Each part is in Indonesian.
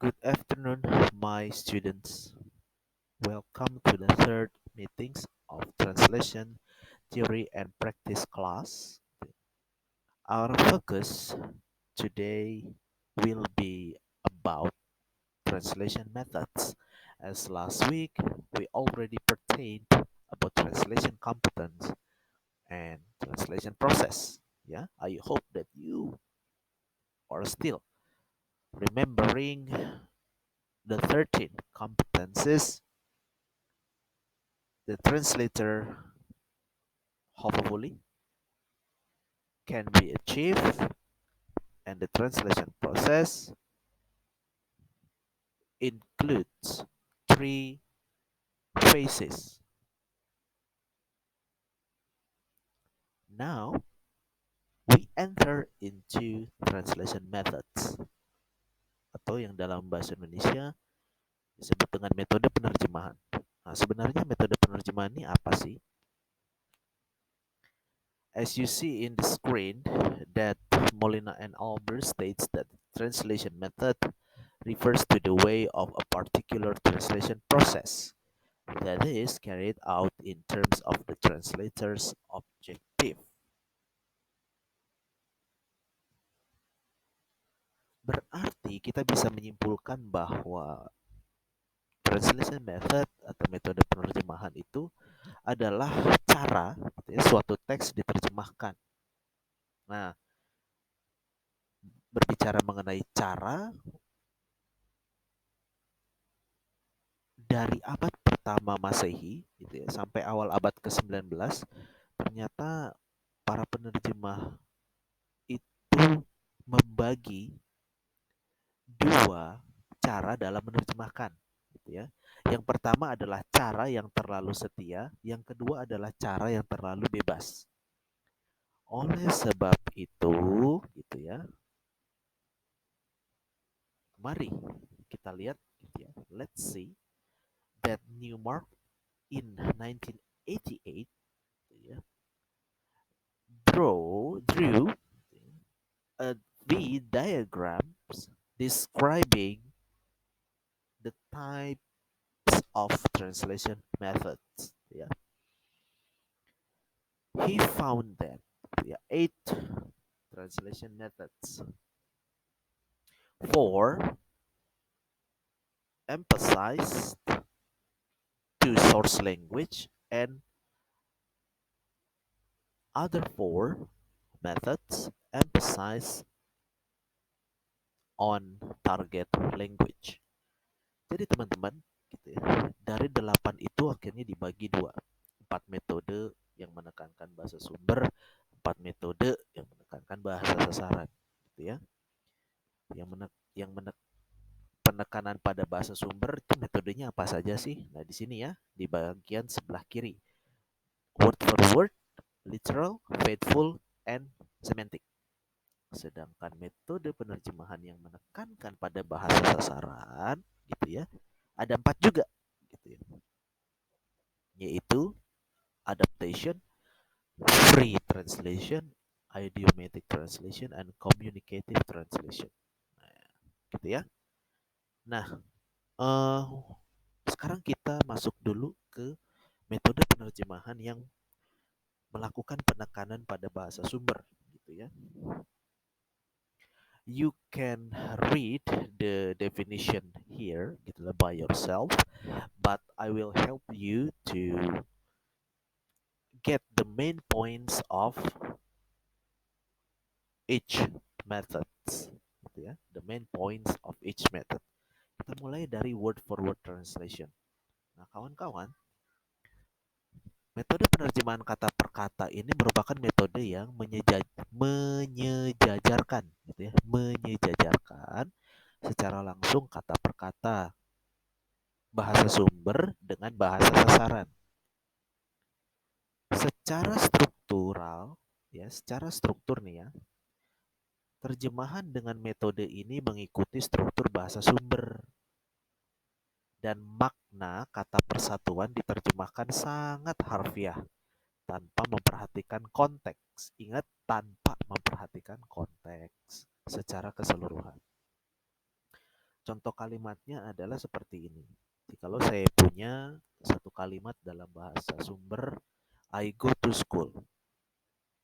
Good afternoon, my students. Welcome to the third meetings of Translation Theory and Practice class. Our focus today will be about translation methods. As last week, we already pertained about translation competence and translation process. Yeah, I hope that you are still remembering the 13 competences the translator hopefully can be achieved, and the translation process includes three phases. Now we enter into translation methods, atau yang dalam bahasa Indonesia disebut dengan metode penerjemahan. Nah, sebenarnya metode penerjemahan ini apa sih? As you see in the screen, that Molina and Albert states that translation method refers to the way of a particular translation process that is carried out in terms of the translator's objective. Berarti kita bisa menyimpulkan bahwa translation method atau metode penerjemahan itu adalah cara gitu ya, suatu teks diterjemahkan. Nah, berbicara mengenai cara, dari abad pertama Masehi gitu ya, sampai awal abad ke-19, ternyata para penerjemah itu membagi dua cara dalam menerjemahkan gitu ya. Yang pertama adalah cara yang terlalu setia, yang kedua adalah cara yang terlalu bebas. Oleh sebab itu, gitu ya. Mari kita lihat gitu ya. Let's see that Newmark in 1988 gitu ya, drew a V diagrams describing the types of translation methods. Yeah. He found that there are 8 translation methods. 4 emphasized to source language, and other 4 methods emphasize on target language. Jadi teman-teman, gitu ya, dari 8 itu akhirnya dibagi dua. 4 metode yang menekankan bahasa sumber, 4 metode yang menekankan bahasa sasaran, gitu ya. Yang penekanan pada bahasa sumber itu metodenya apa saja sih? Nah, di sini ya, di bagian sebelah kiri. Word for word, literal, faithful, and semantic. Sedangkan metode penerjemahan yang menekankan pada bahasa sasaran, gitu ya, ada 4 juga, gitu ya. Yaitu adaptation, free translation, idiomatic translation, and communicative translation. Nah, gitu ya. Nah, eh sekarang kita masuk dulu ke metode penerjemahan yang melakukan penekanan pada bahasa sumber, gitu ya. You can read the definition here, gitu lah, by yourself, but I will help you to get the main points of each methods, gitu ya. The main points of each method. Kita mulai dari word for word translation. Nah, kawan-kawan, metode penerjemahan kata per kata ini merupakan metode yang menyejajarkan, gitu ya, menyejajarkan secara langsung kata per kata bahasa sumber dengan bahasa sasaran. Secara struktural, ya, secara struktur nih ya, terjemahan dengan metode ini mengikuti struktur bahasa sumber dan makna kata persatuan diterjemahkan sangat harfiah tanpa memperhatikan konteks. Ingat, tanpa memperhatikan konteks secara keseluruhan. Contoh kalimatnya adalah seperti ini. Jikalau saya punya satu kalimat dalam bahasa sumber, I go to school,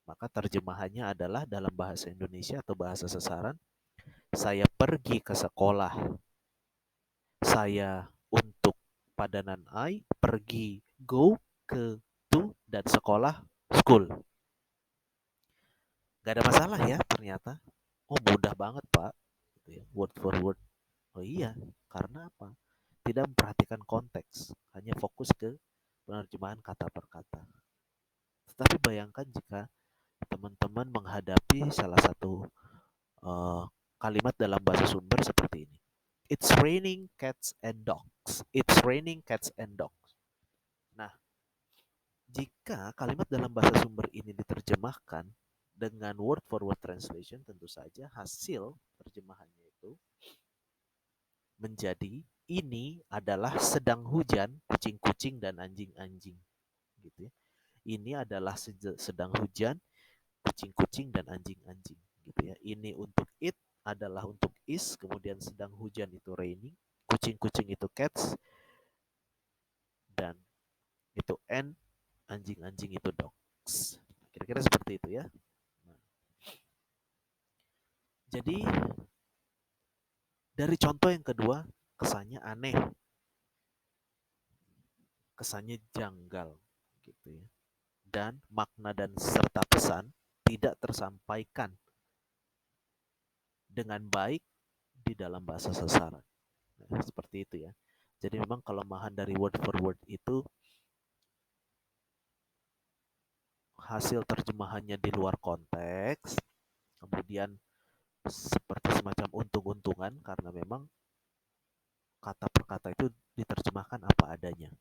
maka terjemahannya adalah dalam bahasa Indonesia atau bahasa sasaran, saya pergi ke sekolah. Saya untuk padanan I, pergi, go, ke, to, dan sekolah, school. Gak ada masalah ya ternyata. Oh mudah banget Pak. Gitu ya, word for word. Oh iya, karena apa? Tidak memperhatikan konteks, hanya fokus ke penerjemahan kata per kata. Tetapi bayangkan jika teman-teman menghadapi salah satu uh, kalimat dalam bahasa sumber seperti ini. It's raining cats and dogs. It's raining cats and dogs. Nah, jika kalimat dalam bahasa sumber ini diterjemahkan dengan word for word translation, tentu saja hasil terjemahannya itu menjadi ini adalah sedang hujan kucing-kucing dan anjing-anjing gitu ya. Ini adalah sedang hujan kucing-kucing dan anjing-anjing gitu ya. Ini untuk it adalah untuk is, kemudian sedang hujan itu raining, kucing-kucing itu cats, dan itu and anjing-anjing itu dogs. Kira-kira seperti itu ya. Nah, jadi dari contoh yang kedua, kesannya aneh, kesannya janggal gitu ya. Dan makna dan serta pesan tidak tersampaikan dengan baik di dalam bahasa sasaran. Nah, seperti itu ya. Jadi memang kelemahan dari word for word itu hasil terjemahannya di luar konteks, kemudian seperti semacam untung-untungan karena memang kata per kata itu diterjemahkan apa adanya.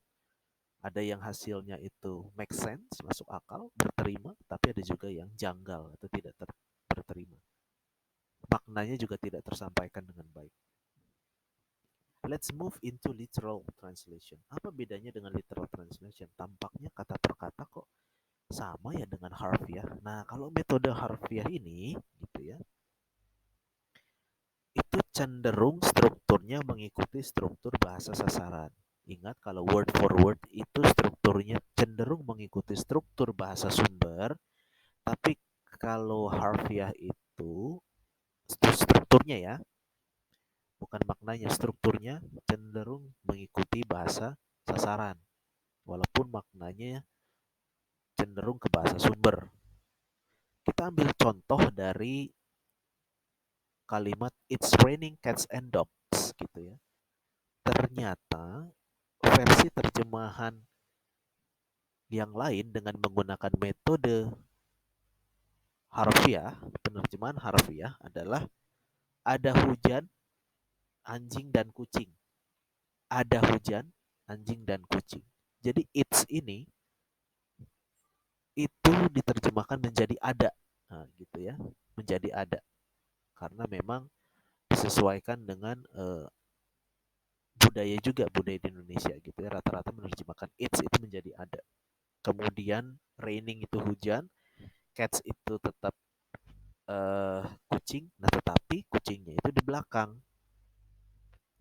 Ada yang hasilnya itu make sense, masuk akal, berterima, tapi ada juga yang janggal atau tidak berterima. Maknanya juga tidak tersampaikan dengan baik. Let's move into literal translation. Apa bedanya dengan literal translation? Tampaknya kata per kata kok sama ya dengan harfiah. Nah, kalau metode harfiah ini gitu ya, itu cenderung strukturnya mengikuti struktur bahasa sasaran. Ingat kalau word for word itu strukturnya cenderung mengikuti struktur bahasa sumber, tapi kalau harfiah itu strukturnya ya, bukan maknanya, strukturnya cenderung mengikuti bahasa sasaran, walaupun maknanya cenderung ke bahasa sumber. Kita ambil contoh dari kalimat it's raining cats and dogs gitu ya. Ternyata versi terjemahan yang lain dengan menggunakan metode harfiah, penerjemahan harfiah adalah ada hujan, anjing dan kucing. Ada hujan, anjing dan kucing. Jadi it's ini itu diterjemahkan menjadi ada. Nah, gitu ya. Menjadi ada. Karena memang disesuaikan dengan budaya juga, budaya di Indonesia gitu ya. Rata-rata menerjemahkan it's itu menjadi ada. Kemudian raining itu hujan, cats itu tetap kucing, nah tetapi kucingnya itu di belakang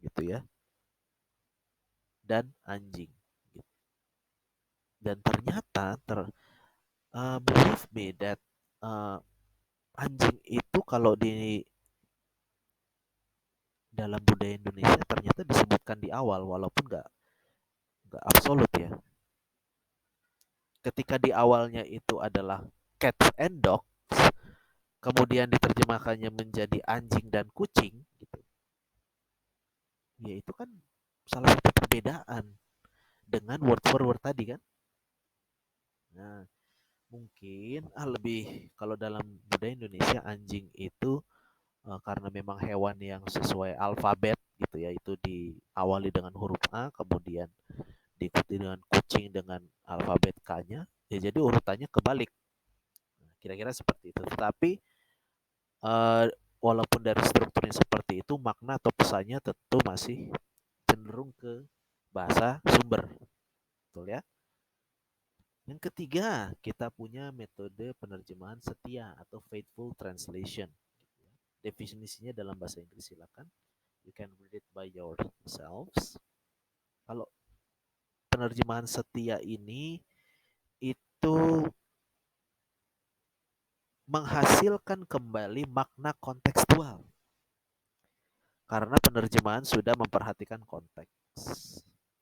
gitu ya, dan anjing gitu. Dan ternyata believe me that uh, anjing itu kalau di dalam budaya Indonesia ternyata disebutkan di awal walaupun nggak absolut ya. Ketika di awalnya itu adalah cats and dogs, kemudian diterjemahkannya menjadi anjing dan kucing gitu. Ya itu kan salah satu perbedaan dengan word for word tadi kan. Nah, mungkin lebih kalau dalam budaya Indonesia anjing itu karena memang hewan yang sesuai alfabet gitu ya, itu diawali dengan huruf A, kemudian diikuti dengan kucing dengan alfabet K-nya, ya jadi urutannya kebalik. Nah, kira-kira seperti itu. Tetapi eh, walaupun dari strukturnya seperti itu, makna atau pesannya tentu masih cenderung ke bahasa sumber, betul ya? Yang ketiga, kita punya metode penerjemahan setia atau faithful translation. Definisinya dalam bahasa Inggris silakan. You can read it by yourselves. Kalau penerjemahan setia ini itu menghasilkan kembali makna kontekstual karena penerjemahan sudah memperhatikan konteks.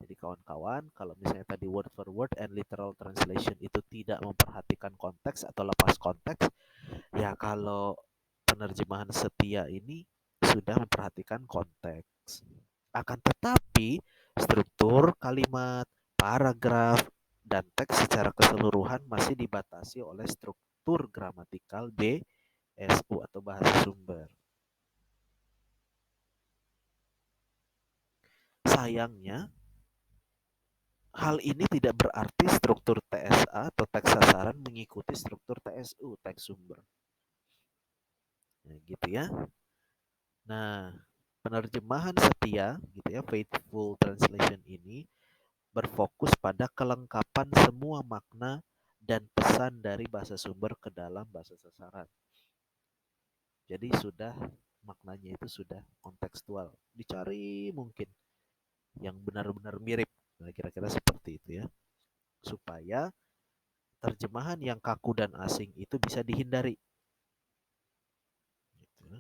Jadi kawan-kawan, kalau misalnya tadi word for word and literal translation itu tidak memperhatikan konteks atau lepas konteks, ya kalau penerjemahan setia ini sudah memperhatikan konteks. Akan tetapi, struktur kalimat, paragraf, dan teks secara keseluruhan masih dibatasi oleh struktur gramatikal BSU atau bahasa sumber. Sayangnya, hal ini tidak berarti struktur TSA atau teks sasaran mengikuti struktur TSU, teks sumber. Nah, gitu ya. Nah, penerjemahan setia, gitu ya, faithful translation ini berfokus pada kelengkapan semua makna dan pesan dari bahasa sumber ke dalam bahasa sasaran. Jadi sudah maknanya itu sudah kontekstual. Dicari mungkin yang benar-benar mirip. Nah, kira-kira seperti itu ya. Supaya terjemahan yang kaku dan asing itu bisa dihindari. Gitu.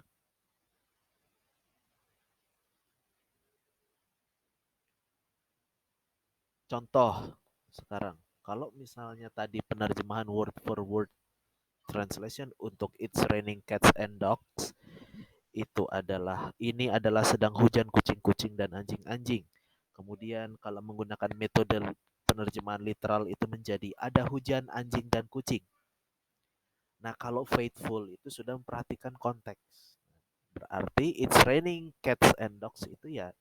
Contoh sekarang, kalau misalnya tadi penerjemahan word for word translation untuk It's Raining Cats and Dogs itu adalah ini adalah sedang hujan kucing-kucing dan anjing-anjing. Kemudian kalau menggunakan metode penerjemahan literal itu menjadi ada hujan anjing dan kucing. Nah, kalau faithful itu sudah memperhatikan konteks. Berarti It's Raining Cats and Dogs itu ya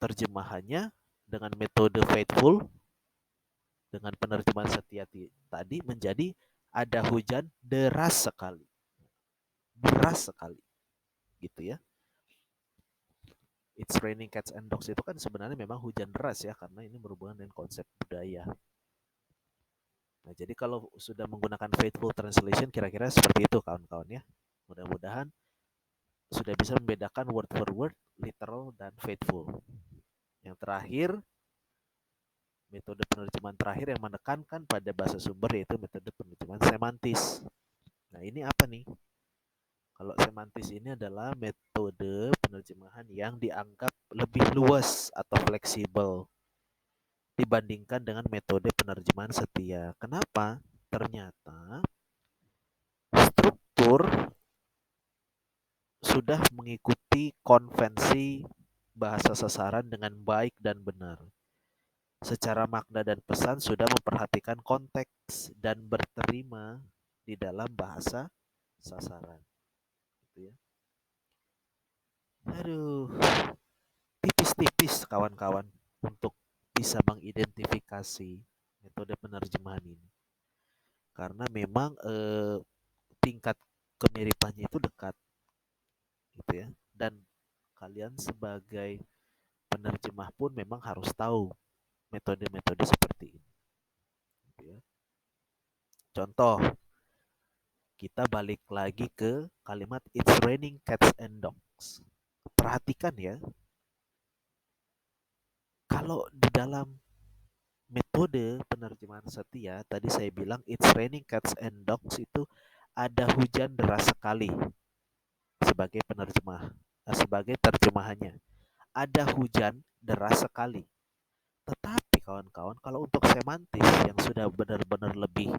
terjemahannya dengan metode faithful dengan penerjemahan setia tadi menjadi ada hujan deras sekali, gitu ya. It's Raining Cats and Dogs itu kan sebenarnya memang hujan deras ya karena ini berhubungan dengan konsep budaya. Nah, jadi kalau sudah menggunakan faithful translation kira-kira seperti itu kawan-kawan ya. Mudah-mudahan sudah bisa membedakan word for word, literal dan faithful. Yang terakhir, metode penerjemahan terakhir yang menekankan pada bahasa sumber yaitu metode penerjemahan semantis. Nah, ini apa nih? Kalau semantis ini adalah metode penerjemahan yang dianggap lebih luas atau fleksibel dibandingkan dengan metode penerjemahan setia. Kenapa? Ternyata struktur sudah mengikuti konvensi bahasa sasaran dengan baik dan benar. Secara makna dan pesan sudah memperhatikan konteks dan berterima di dalam bahasa sasaran. Gitu ya. Aduh, tipis-tipis kawan-kawan untuk bisa mengidentifikasi metode penerjemahan ini. Karena memang tingkat kemiripannya itu dekat gitu ya. Dan kalian sebagai penerjemah pun memang harus tahu metode-metode seperti ini. Gitu ya. Contoh, kita balik lagi ke kalimat It's raining cats and dogs. Perhatikan ya, kalau di dalam metode penerjemahan setia, tadi saya bilang It's raining cats and dogs itu ada hujan deras sekali sebagai penerjemah, sebagai terjemahannya. Ada hujan deras sekali. Tetapi kawan-kawan, kalau untuk semantis yang sudah benar-benar lebih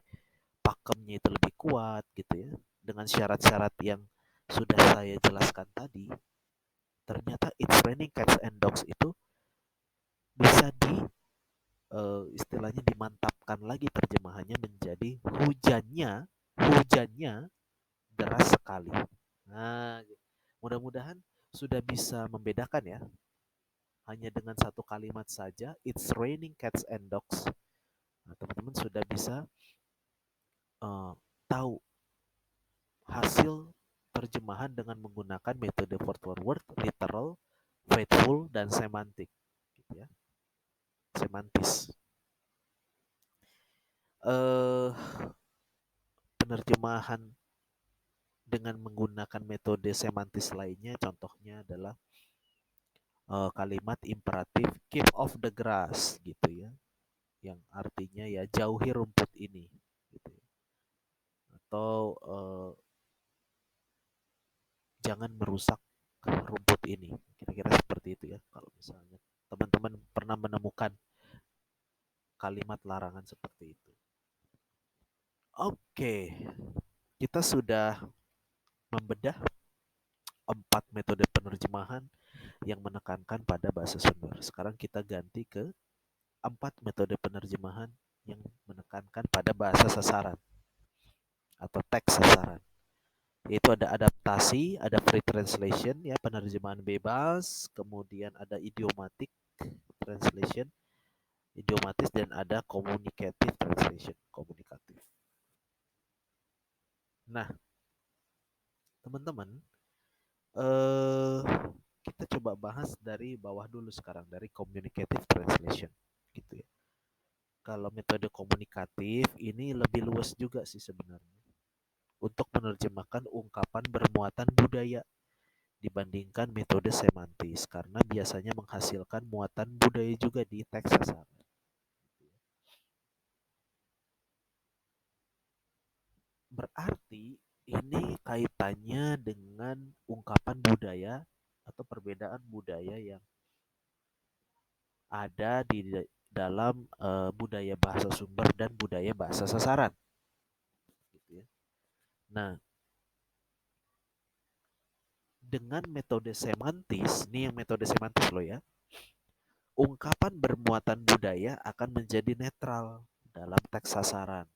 pakemnya itu lebih kuat gitu ya, dengan syarat-syarat yang sudah saya jelaskan tadi, ternyata It's Raining Cats and Dogs itu bisa istilahnya dimantapkan lagi terjemahannya menjadi hujannya deras sekali. Nah, mudah-mudahan sudah bisa membedakan ya. Hanya dengan satu kalimat saja, It's Raining Cats and Dogs. Nah, teman-teman sudah bisa uh, tahu hasil terjemahan dengan menggunakan metode word for word, literal, faithful, dan semantik. Gitu ya. Semantis. Penerjemahan dengan menggunakan metode semantis lainnya, contohnya adalah kalimat imperatif keep off the grass gitu ya, yang artinya ya jauhi rumput ini gitu ya. Atau jangan merusak rumput ini. Kira-kira seperti itu ya. Kalau misalnya teman-teman pernah menemukan kalimat larangan seperti itu. Oke, kita sudah membedah 4 metode penerjemahan yang menekankan pada bahasa sumber. Sekarang kita ganti ke 4 metode penerjemahan yang menekankan pada bahasa sasaran atau teks sasaran. Yaitu ada adaptasi, ada free translation ya, penerjemahan bebas, kemudian ada idiomatic translation, idiomatis, dan ada communicative translation, komunikatif. Nah, teman-teman, eh kita coba bahas dari bawah dulu sekarang, dari communicative translation gitu ya. Kalau metode komunikatif ini lebih luas juga sih sebenarnya untuk menerjemahkan ungkapan bermuatan budaya dibandingkan metode semantis karena biasanya menghasilkan muatan budaya juga di teks sasaran. Berarti ini kaitannya dengan ungkapan budaya atau perbedaan budaya yang ada di dalam budaya bahasa sumber dan budaya bahasa sasaran. Gitu ya. Nah, dengan metode semantis, ini yang metode semantis loh ya, ungkapan bermuatan budaya akan menjadi netral dalam teks sasaran.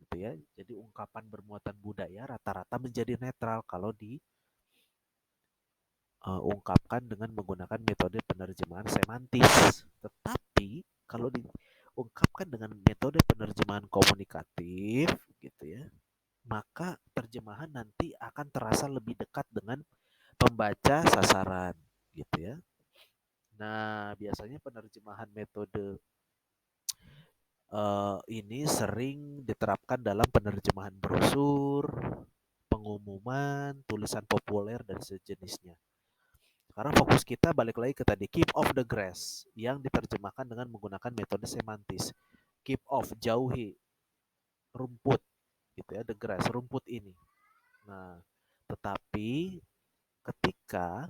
Gitu ya. Jadi ungkapan bermuatan budaya rata-rata menjadi netral kalau diungkapkan dengan menggunakan metode penerjemahan semantis. Tetapi kalau diungkapkan dengan metode penerjemahan komunikatif gitu ya, maka terjemahan nanti akan terasa lebih dekat dengan pembaca sasaran gitu ya. Nah, biasanya penerjemahan metode ini sering diterapkan dalam penerjemahan brosur, pengumuman, tulisan populer, dan sejenisnya. Sekarang fokus kita balik lagi ke tadi, keep off the grass, yang diterjemahkan dengan menggunakan metode semantis. Keep off, jauhi rumput, gitu ya, the grass, rumput ini. Nah, tetapi ketika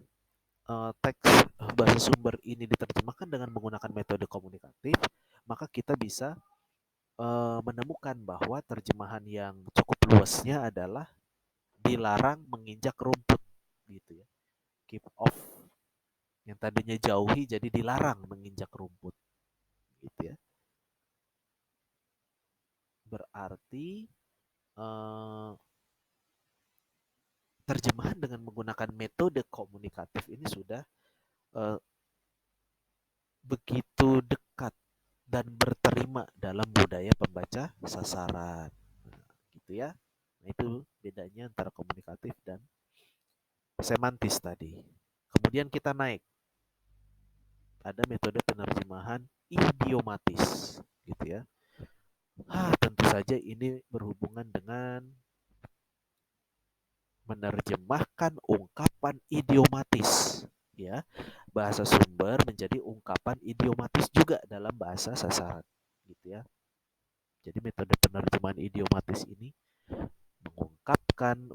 teks bahasa sumber ini diterjemahkan dengan menggunakan metode komunikatif, maka kita bisa menemukan bahwa terjemahan yang cukup luasnya adalah dilarang menginjak rumput gitu ya. Keep off, yang tadinya jauhi jadi dilarang menginjak rumput gitu ya. Berarti eh, terjemahan dengan menggunakan metode komunikatif ini sudah eh, begitu dekat dan berterima dalam budaya pembaca sasaran. Nah, gitu ya. Nah, itu bedanya antara komunikatif dan semantis tadi. Kemudian kita naik, ada metode penerjemahan idiomatis, gitu ya. Tentu saja ini berhubungan dengan menerjemahkan ungkapan idiomatis, ya. Bahasa sumber menjadi ungkapan idiomatis juga dalam bahasa sasaran, gitu ya. Jadi metode penerjemahan idiomatis ini mengungkapkan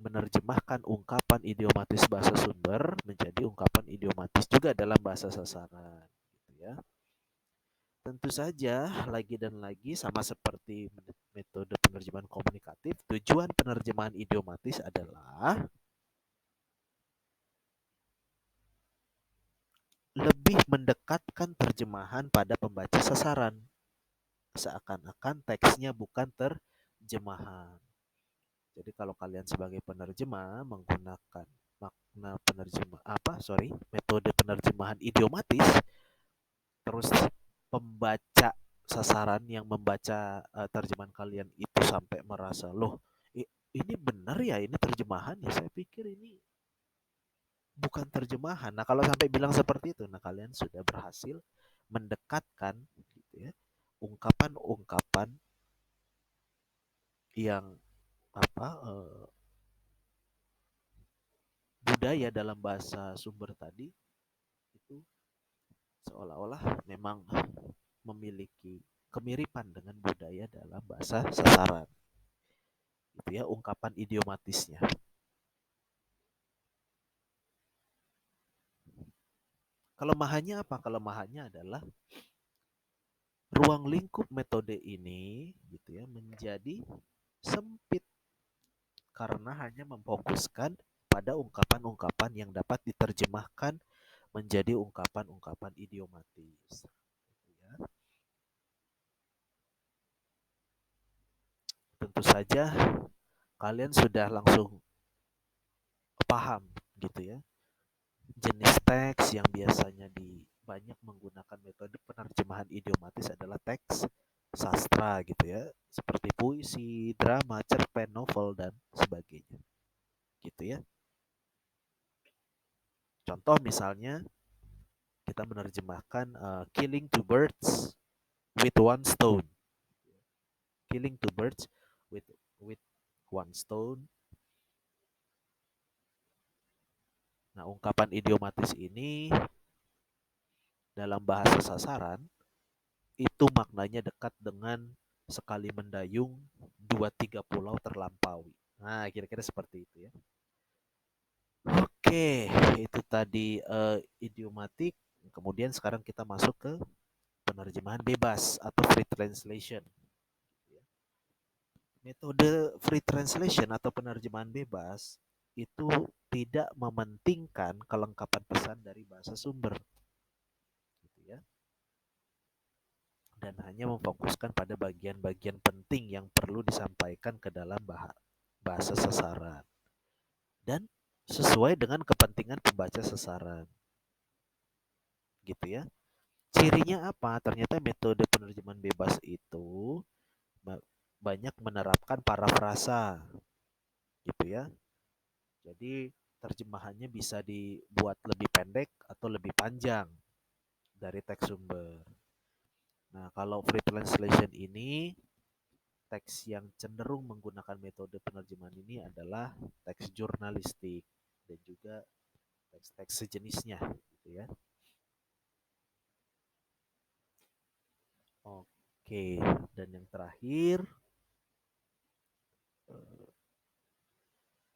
menerjemahkan ungkapan idiomatis bahasa sumber menjadi ungkapan idiomatis juga dalam bahasa sasaran, gitu ya. Tentu saja lagi dan lagi sama seperti metode penerjemahan komunikatif, tujuan penerjemahan idiomatis adalah lebih mendekatkan terjemahan pada pembaca sasaran, seakan-akan teksnya bukan terjemahan. Jadi kalau kalian sebagai penerjemah menggunakan metode penerjemahan idiomatis, terus pembaca sasaran yang membaca terjemahan kalian itu sampai merasa, loh, ini benar ya, ini terjemahan ya, saya pikir ini bukan terjemahan. Nah, kalau sampai bilang seperti itu, nah kalian sudah berhasil mendekatkan gitu ya, ungkapan-ungkapan yang apa budaya dalam bahasa sumber tadi itu seolah-olah memang memiliki kemiripan dengan budaya dalam bahasa sasaran. Itu ya ungkapan idiomatisnya. Kelemahannya apa? Kelemahannya adalah ruang lingkup metode ini gitu ya menjadi sempit karena hanya memfokuskan pada ungkapan-ungkapan yang dapat diterjemahkan menjadi ungkapan-ungkapan idiomatis. Gitu ya. Tentu saja kalian sudah langsung paham gitu ya jenis teks yang biasanya banyak menggunakan metode penerjemahan idiomatis adalah teks sastra gitu ya seperti puisi, drama, cerpen, novel dan sebagainya gitu ya. Contoh misalnya kita menerjemahkan killing two birds with one stone. Killing two birds with with one stone. Nah, ungkapan idiomatis ini dalam bahasa sasaran itu maknanya dekat dengan sekali mendayung dua tiga pulau terlampaui. Nah, kira-kira seperti itu ya. Oke, itu tadi idiomatik. Kemudian sekarang kita masuk ke penerjemahan bebas atau free translation. Metode free translation atau penerjemahan bebas itu tidak mementingkan kelengkapan pesan dari bahasa sumber, gitu ya, dan hanya memfokuskan pada bagian-bagian penting yang perlu disampaikan ke dalam bahasa sasaran dan sesuai dengan kepentingan pembaca sasaran, gitu ya. Cirinya apa? Ternyata metode penerjemahan bebas itu banyak menerapkan parafrasa, gitu ya. Jadi terjemahannya bisa dibuat lebih pendek atau lebih panjang dari teks sumber. Nah, kalau free translation ini teks yang cenderung menggunakan metode penerjemahan ini adalah teks jurnalistik dan juga teks-teks sejenisnya, gitu ya. Oke, dan yang terakhir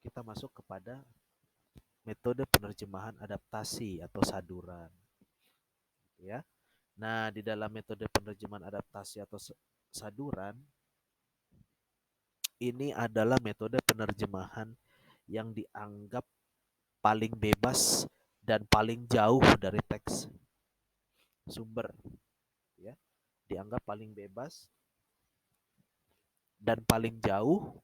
kita masuk kepada metode penerjemahan adaptasi atau saduran, gitu ya. Nah, di dalam metode penerjemahan adaptasi atau saduran ini adalah metode penerjemahan yang dianggap paling bebas dan paling jauh dari teks sumber, ya. Dianggap paling bebas dan paling jauh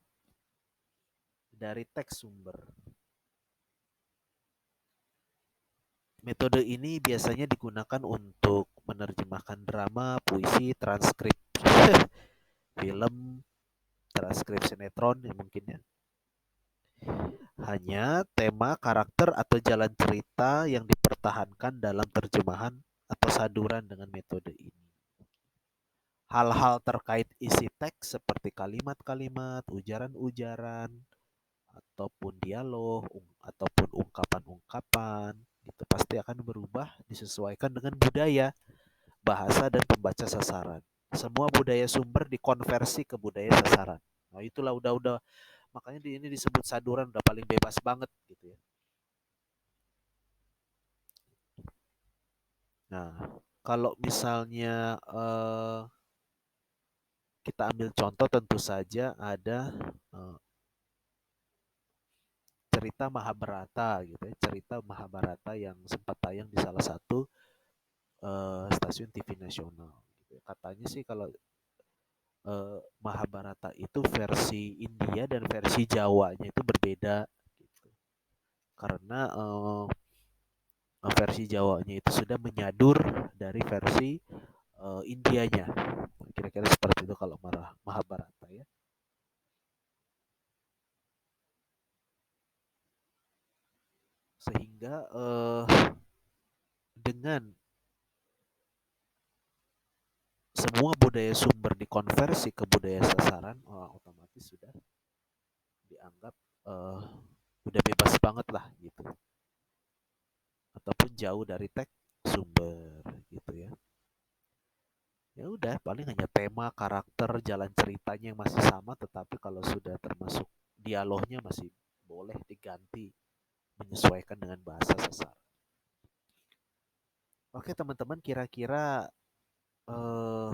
dari teks sumber. Metode ini biasanya digunakan untuk menerjemahkan drama, puisi, transkrip film, transkrip sinetron ya mungkin ya. Hanya tema, karakter, atau jalan cerita yang dipertahankan dalam terjemahan atau saduran dengan metode ini. Hal-hal terkait isi teks seperti kalimat-kalimat, ujaran-ujaran, ataupun dialog, ataupun ungkapan-ungkapan, itu pasti akan berubah disesuaikan dengan budaya, bahasa, dan pembaca sasaran. Semua budaya sumber dikonversi ke budaya sasaran. Nah, itulah udah makanya ini disebut saduran udah paling bebas banget gitu ya. Nah, kalau misalnya kita ambil contoh tentu saja ada cerita Mahabharata gitu ya, cerita Mahabharata yang sempat tayang di salah satu stasiun TV nasional. Gitu ya. Katanya sih kalau Mahabharata itu versi India dan versi Jawanya itu berbeda gitu. Karena versi Jawanya itu sudah menyadur dari versi Indianya. Kira-kira seperti itu kalau Mahabharata ya. Sehingga dengan semua budaya sumber dikonversi ke budaya sasaran, otomatis sudah dianggap udah bebas banget lah gitu. ataupun jauh dari teks sumber gitu ya. Ya udah, paling hanya tema, karakter, jalan ceritanya yang masih sama, tetapi kalau sudah termasuk dialognya masih boleh diganti menyesuaikan dengan bahasa sasar. Oke teman-teman, kira-kira eh,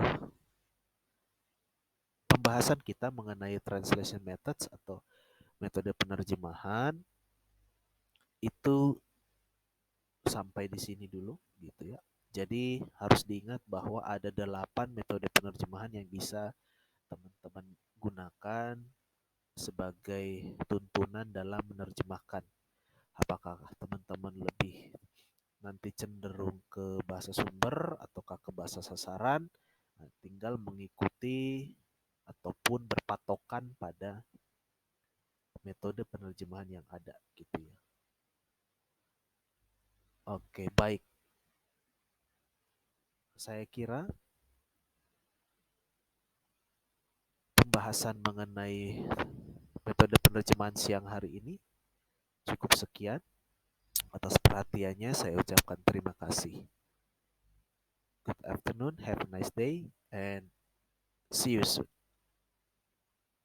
pembahasan kita mengenai translation methods atau metode penerjemahan itu sampai di sini dulu gitu ya. Jadi harus diingat bahwa ada 8 metode penerjemahan yang bisa teman-teman gunakan sebagai tuntunan dalam menerjemahkan. Apakah teman-teman lebih nanti cenderung ke bahasa sumber ataukah ke bahasa sasaran? Nah, tinggal mengikuti ataupun berpatokan pada metode penerjemahan yang ada gitu ya. Oke, baik. Saya kira pembahasan mengenai metode penerjemahan siang hari ini cukup sekian. Atas perhatiannya saya ucapkan terima kasih. Good afternoon, have a nice day, and see you soon.